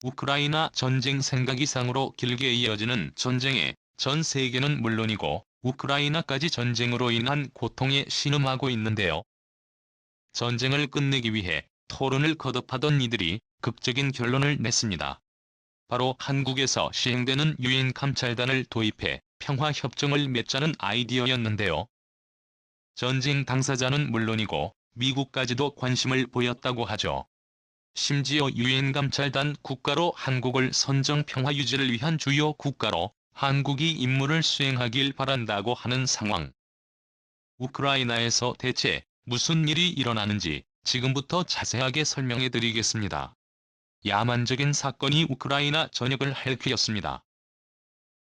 우크라이나 전쟁 생각 이상으로 길게 이어지는 전쟁에 전 세계는 물론이고 우크라이나까지 전쟁으로 인한 고통에 신음하고 있는데요. 전쟁을 끝내기 위해 토론을 거듭하던 이들이 극적인 결론을 냈습니다. 바로 한국에서 시행되는 유엔 감찰단을 도입해 평화협정을 맺자는 아이디어였는데요. 전쟁 당사자는 물론이고 미국까지도 관심을 보였다고 하죠. 심지어 유엔 감찰단 국가로 한국을 선정 평화 유지를 위한 주요 국가로 한국이 임무를 수행하길 바란다고 하는 상황. 우크라이나에서 대체 무슨 일이 일어나는지 지금부터 자세하게 설명해 드리겠습니다. 야만적인 사건이 우크라이나 전역을 핥히었습니다.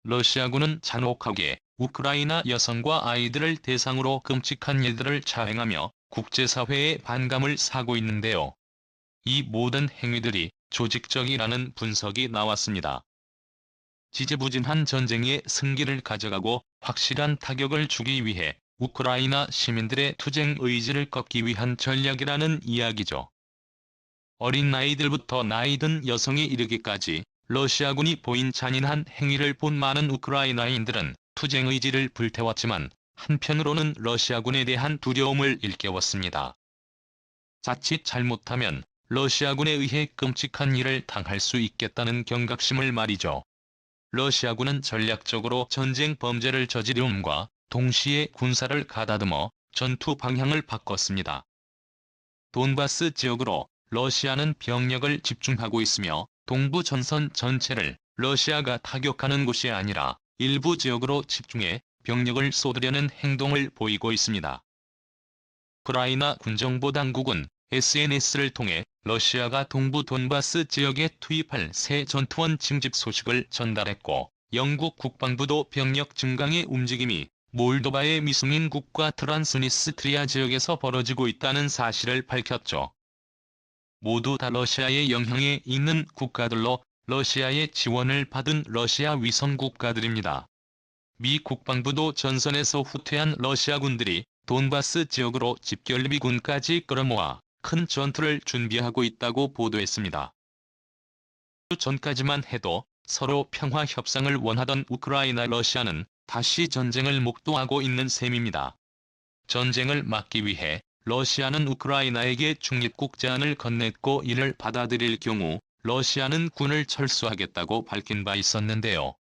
러시아군은 잔혹하게 우크라이나 여성과 아이들을 대상으로 끔찍한 일들을 자행하며 국제사회의 반감을 사고 있는데요. 이 모든 행위들이 조직적이라는 분석이 나왔습니다. 지지부진한 전쟁의 승기를 가져가고 확실한 타격을 주기 위해 우크라이나 시민들의 투쟁 의지를 꺾기 위한 전략이라는 이야기죠. 어린 아이들부터 나이 든 여성에 이르기까지 러시아군이 보인 잔인한 행위를 본 많은 우크라이나인들은 투쟁 의지를 불태웠지만 한편으로는 러시아군에 대한 두려움을 일깨웠습니다. 자칫 잘못하면 러시아군에 의해 끔찍한 일을 당할 수 있겠다는 경각심을 말이죠. 러시아군은 전략적으로 전쟁 범죄를 저지름과 동시에 군사를 가다듬어 전투 방향을 바꿨습니다. 돈바스 지역으로 러시아는 병력을 집중하고 있으며 동부 전선 전체를 러시아가 타격하는 곳이 아니라 일부 지역으로 집중해 병력을 쏟으려는 행동을 보이고 있습니다. 우크라이나 군정보당국은 SNS를 통해 러시아가 동부 돈바스 지역에 투입할 새 전투원 징집 소식을 전달했고, 영국 국방부도 병력 증강의 움직임이 몰도바의 미숙민 국가 트란스니스트리아 지역에서 벌어지고 있다는 사실을 밝혔죠. 모두 다 러시아의 영향에 있는 국가들로 러시아의 지원을 받은 러시아 위성 국가들입니다. 미 국방부도 전선에서 후퇴한 러시아 군들이 돈바스 지역으로 집결미군까지 끌어모아 큰 전투를 준비하고 있다고 보도했습니다. 전까지만 해도 서로 평화 협상을 원하던 우크라이나 러시아는 다시 전쟁을 목도하고 있는 셈입니다. 전쟁을 막기 위해 러시아는 우크라이나에게 중립국 제안을 건넸고 이를 받아들일 경우 러시아는 군을 철수하겠다고 밝힌 바 있었는데요.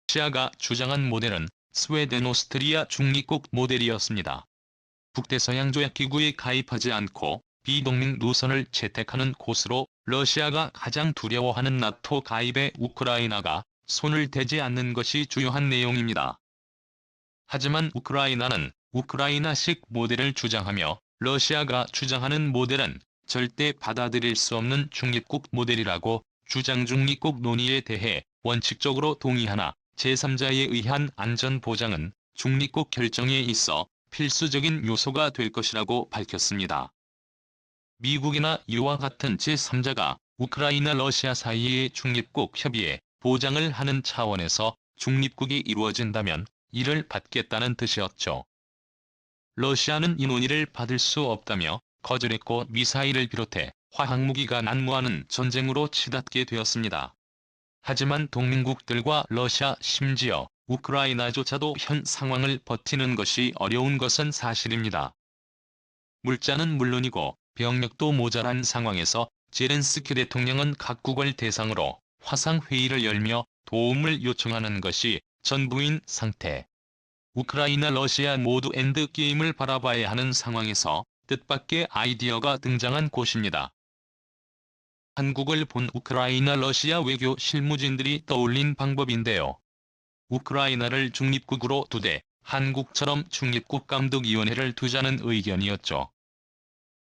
러시아가 주장한 모델은 스웨덴 오스트리아 중립국 모델이었습니다. 북대서양조약기구에 가입하지 않고 비동맹 노선을 채택하는 곳으로 러시아가 가장 두려워하는 나토 가입에 우크라이나가 손을 대지 않는 것이 주요한 내용입니다. 하지만 우크라이나는 우크라이나식 모델을 주장하며 러시아가 주장하는 모델은 절대 받아들일 수 없는 중립국 모델이라고 주장. 중립국 논의에 대해 원칙적으로 동의하나 제3자에 의한 안전 보장은 중립국 결정에 있어 필수적인 요소가 될 것이라고 밝혔습니다. 미국이나 이와 같은 제3자가 우크라이나 러시아 사이의 중립국 협의에 보장을 하는 차원에서 중립국이 이루어진다면 이를 받겠다는 뜻이었죠. 러시아는 이 논의를 받을 수 없다며 거절했고 미사일을 비롯해 화학무기가 난무하는 전쟁으로 치닫게 되었습니다. 하지만 동맹국들과 러시아 심지어 우크라이나조차도 현 상황을 버티는 것이 어려운 것은 사실입니다. 물자는 물론이고 병력도 모자란 상황에서 제렌스키 대통령은 각국을 대상으로 화상회의를 열며 도움을 요청하는 것이 전부인 상태. 우크라이나 러시아 모두 엔드게임을 바라봐야 하는 상황에서 뜻밖의 아이디어가 등장한 곳입니다. 한국을 본 우크라이나 러시아 외교 실무진들이 떠올린 방법인데요. 우크라이나를 중립국으로 두되 한국처럼 중립국 감독위원회를 두자는 의견이었죠.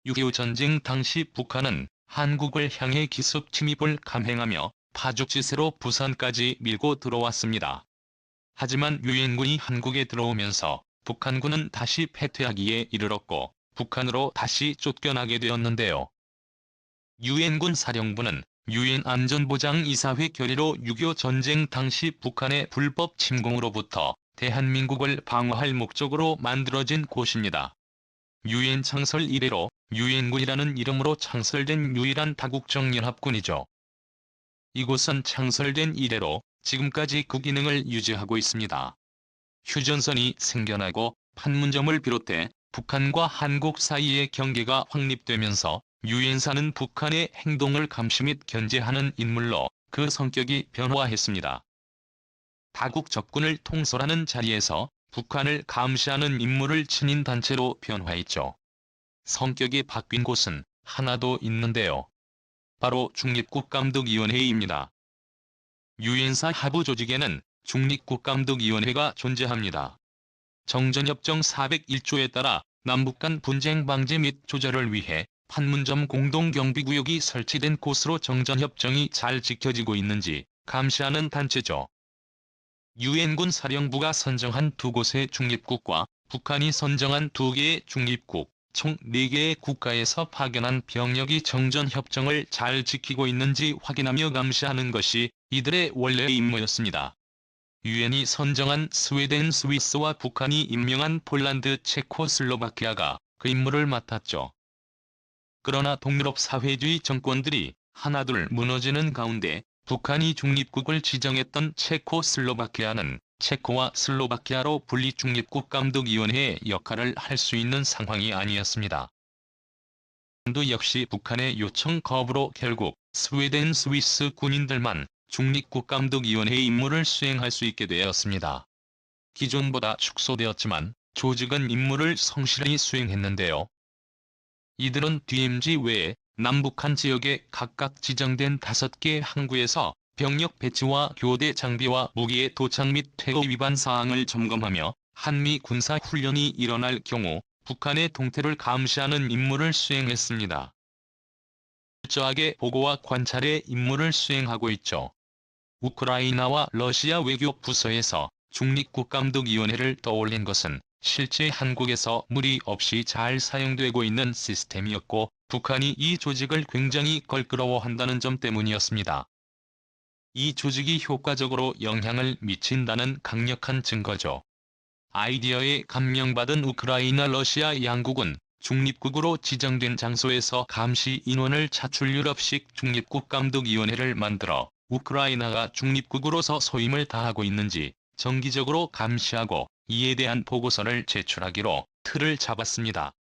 6.25 전쟁 당시 북한은 한국을 향해 기습 침입을 감행하며 파죽지세로 부산까지 밀고 들어왔습니다. 하지만 유엔군이 한국에 들어오면서 북한군은 다시 패퇴하기에 이르렀고 북한으로 다시 쫓겨나게 되었는데요. 유엔군 사령부는 유엔 안전보장이사회 결의로 6.25 전쟁 당시 북한의 불법 침공으로부터 대한민국을 방어할 목적으로 만들어진 곳입니다. 유엔 창설 이래로 유엔군이라는 이름으로 창설된 유일한 다국적 연합군이죠. 이곳은 창설된 이래로 지금까지 그 기능을 유지하고 있습니다. 휴전선이 생겨나고 판문점을 비롯해 북한과 한국 사이의 경계가 확립되면서 유엔사는 북한의 행동을 감시 및 견제하는 인물로 그 성격이 변화했습니다. 다국 적군을 통솔하는 자리에서 북한을 감시하는 임무를 지닌 단체로 변화했죠. 성격이 바뀐 곳은 하나도 있는데요. 바로 중립국감독위원회입니다. 유엔사 하부 조직에는 중립국감독위원회가 존재합니다. 정전협정 401조에 따라 남북 간 분쟁 방지 및 조절을 위해 판문점 공동경비구역이 설치된 곳으로 정전협정이 잘 지켜지고 있는지 감시하는 단체죠. 유엔군 사령부가 선정한 2곳의 중립국과 북한이 선정한 2개의 중립국, 총 4개의 국가에서 파견한 병력이 정전협정을 잘 지키고 있는지 확인하며 감시하는 것이 이들의 원래 임무였습니다. 유엔이 선정한 스웨덴, 스위스와 북한이 임명한 폴란드, 체코슬로바키아가 그 임무를 맡았죠. 그러나 동유럽 사회주의 정권들이 하나둘 무너지는 가운데 북한이 중립국을 지정했던 체코슬로바키아는 체코와 슬로바키아로 분리 중립국감독위원회의 역할을 할 수 있는 상황이 아니었습니다. 폴란드 역시 북한의 요청 거부로 결국 스웨덴, 스위스 군인들만 중립국감독위원회의 임무를 수행할 수 있게 되었습니다. 기존보다 축소되었지만 조직은 임무를 성실히 수행했는데요. 이들은 DMZ 외에 남북한 지역에 각각 지정된 5개 항구에서 병력 배치와 교대 장비와 무기의 도착 및 퇴거 위반 사항을 점검하며 한미 군사 훈련이 일어날 경우 북한의 동태를 감시하는 임무를 수행했습니다. 철저하게 보고와 관찰의 임무를 수행하고 있죠. 우크라이나와 러시아 외교부서에서 중립국감독위원회를 떠올린 것은 실제 한국에서 무리 없이 잘 사용되고 있는 시스템이었고 북한이 이 조직을 굉장히 걸끄러워한다는 점 때문이었습니다. 이 조직이 효과적으로 영향을 미친다는 강력한 증거죠. 아이디어에 감명받은 우크라이나, 러시아 양국은 중립국으로 지정된 장소에서 감시 인원을 차출 유럽식 중립국감독위원회를 만들어 우크라이나가 중립국으로서 소임을 다하고 있는지 정기적으로 감시하고 이에 대한 보고서를 제출하기로 틀을 잡았습니다.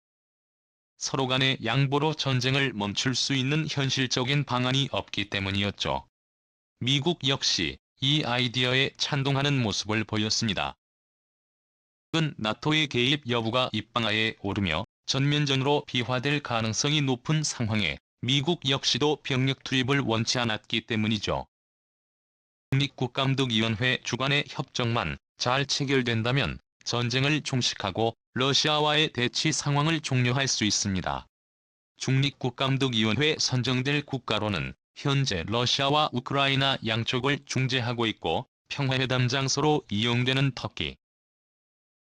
서로 간의 양보로 전쟁을 멈출 수 있는 현실적인 방안이 없기 때문이었죠. 미국 역시 이 아이디어에 찬동하는 모습을 보였습니다. 은 나토의 개입 여부가 입방아에 오르며 전면전으로 비화될 가능성이 높은 상황에 미국 역시도 병력 투입을 원치 않았기 때문이죠. 중립국감독위원회 주관의 협정만 잘 체결된다면 전쟁을 종식하고 러시아와의 대치 상황을 종료할 수 있습니다. 중립국감독위원회 선정될 국가로는 현재 러시아와 우크라이나 양쪽을 중재하고 있고 평화회담 장소로 이용되는 터키,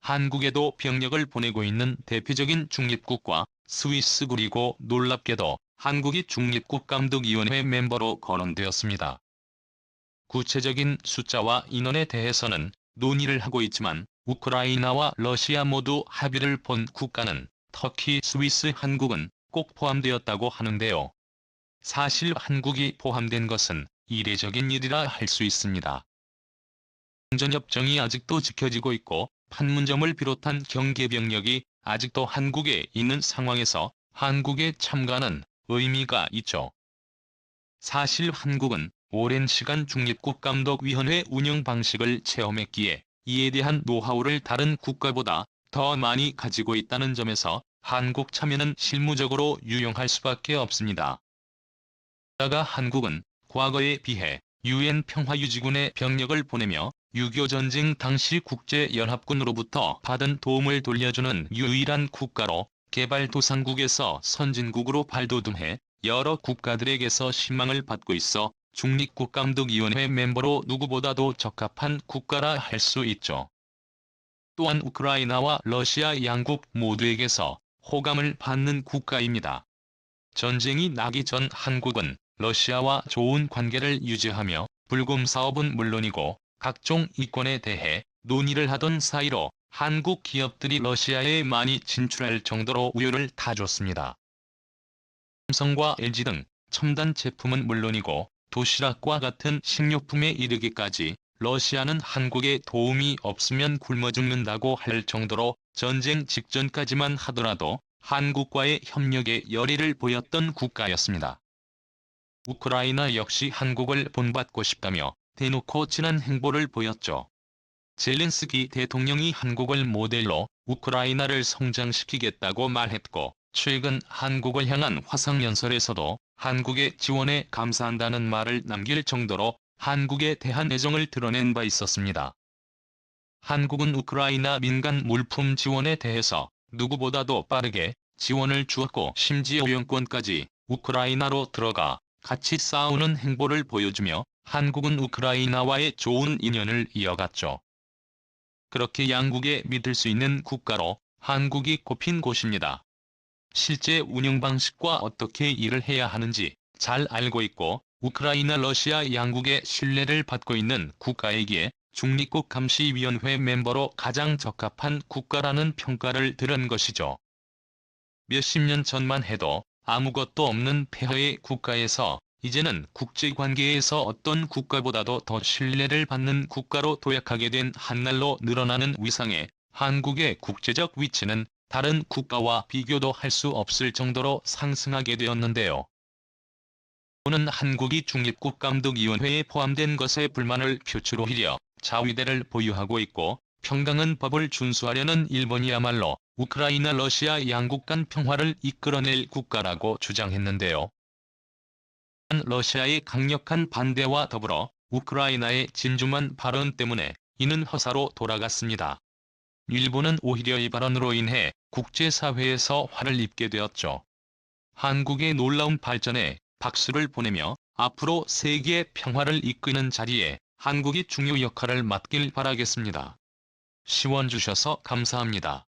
한국에도 병력을 보내고 있는 대표적인 중립국과 스위스, 그리고 놀랍게도 한국이 중립국감독위원회 멤버로 거론되었습니다. 구체적인 숫자와 인원에 대해서는 논의를 하고 있지만 우크라이나와 러시아 모두 합의를 본 국가는 터키, 스위스, 한국은 꼭 포함되었다고 하는데요. 사실 한국이 포함된 것은 이례적인 일이라 할 수 있습니다. 정전협정이 아직도 지켜지고 있고 판문점을 비롯한 경계병력이 아직도 한국에 있는 상황에서 한국의 참가는 의미가 있죠. 사실 한국은 오랜 시간 중립국감독위원회 운영 방식을 체험했기에 이에 대한 노하우를 다른 국가보다 더 많이 가지고 있다는 점에서 한국 참여는 실무적으로 유용할 수밖에 없습니다. 게다가 한국은 과거에 비해 유엔 평화유지군에 병력을 보내며 6.25 전쟁 당시 국제연합군으로부터 받은 도움을 돌려주는 유일한 국가로 개발도상국에서 선진국으로 발돋움해 여러 국가들에게서 신망을 받고 있어 중립국감독위원회 멤버로 누구보다도 적합한 국가라 할 수 있죠. 또한 우크라이나와 러시아 양국 모두에게서 호감을 받는 국가입니다. 전쟁이 나기 전 한국은 러시아와 좋은 관계를 유지하며 불금 사업은 물론이고 각종 이권에 대해 논의를 하던 사이로 한국 기업들이 러시아에 많이 진출할 정도로 우열을 타줬습니다. 삼성과 LG 등 첨단 제품은 물론이고 도시락과 같은 식료품에 이르기까지 러시아는 한국의 도움이 없으면 굶어 죽는다고 할 정도로 전쟁 직전까지만 하더라도 한국과의 협력에 열의를 보였던 국가였습니다. 우크라이나 역시 한국을 본받고 싶다며 대놓고 친한 행보를 보였죠. 젤렌스키 대통령이 한국을 모델로 우크라이나를 성장시키겠다고 말했고, 최근 한국을 향한 화상연설에서도 한국의 지원에 감사한다는 말을 남길 정도로 한국에 대한 애정을 드러낸 바 있었습니다. 한국은 우크라이나 민간 물품 지원에 대해서 누구보다도 빠르게 지원을 주었고, 심지어 영권까지 우크라이나로 들어가 같이 싸우는 행보를 보여주며 한국은 우크라이나와의 좋은 인연을 이어갔죠. 그렇게 양국에 믿을 수 있는 국가로 한국이 꼽힌 곳입니다. 실제 운영 방식과 어떻게 일을 해야 하는지 잘 알고 있고, 우크라이나 러시아 양국의 신뢰를 받고 있는 국가이기에 중립국감시위원회 멤버로 가장 적합한 국가라는 평가를 들은 것이죠. 몇십 년 전만 해도 아무것도 없는 폐허의 국가에서 이제는 국제관계에서 어떤 국가보다도 더 신뢰를 받는 국가로 도약하게 된 한날로 늘어나는 위상에 한국의 국제적 위치는 다른 국가와 비교도 할 수 없을 정도로 상승하게 되었는데요. 오는 한국이 중립국감독위원회에 포함된 것에 불만을 표출 오히려 자위대를 보유하고 있고, 평등한 법을 준수하려는 일본이야말로 우크라이나 러시아 양국 간 평화를 이끌어낼 국가라고 주장했는데요. 러시아의 강력한 반대와 더불어 우크라이나의 진중한 발언 때문에 이는 허사로 돌아갔습니다. 일본은 오히려 이 발언으로 인해 국제사회에서 화를 입게 되었죠. 한국의 놀라운 발전에 박수를 보내며 앞으로 세계 평화를 이끄는 자리에 한국이 중요 역할을 맡길 바라겠습니다. 시원 주셔서 감사합니다.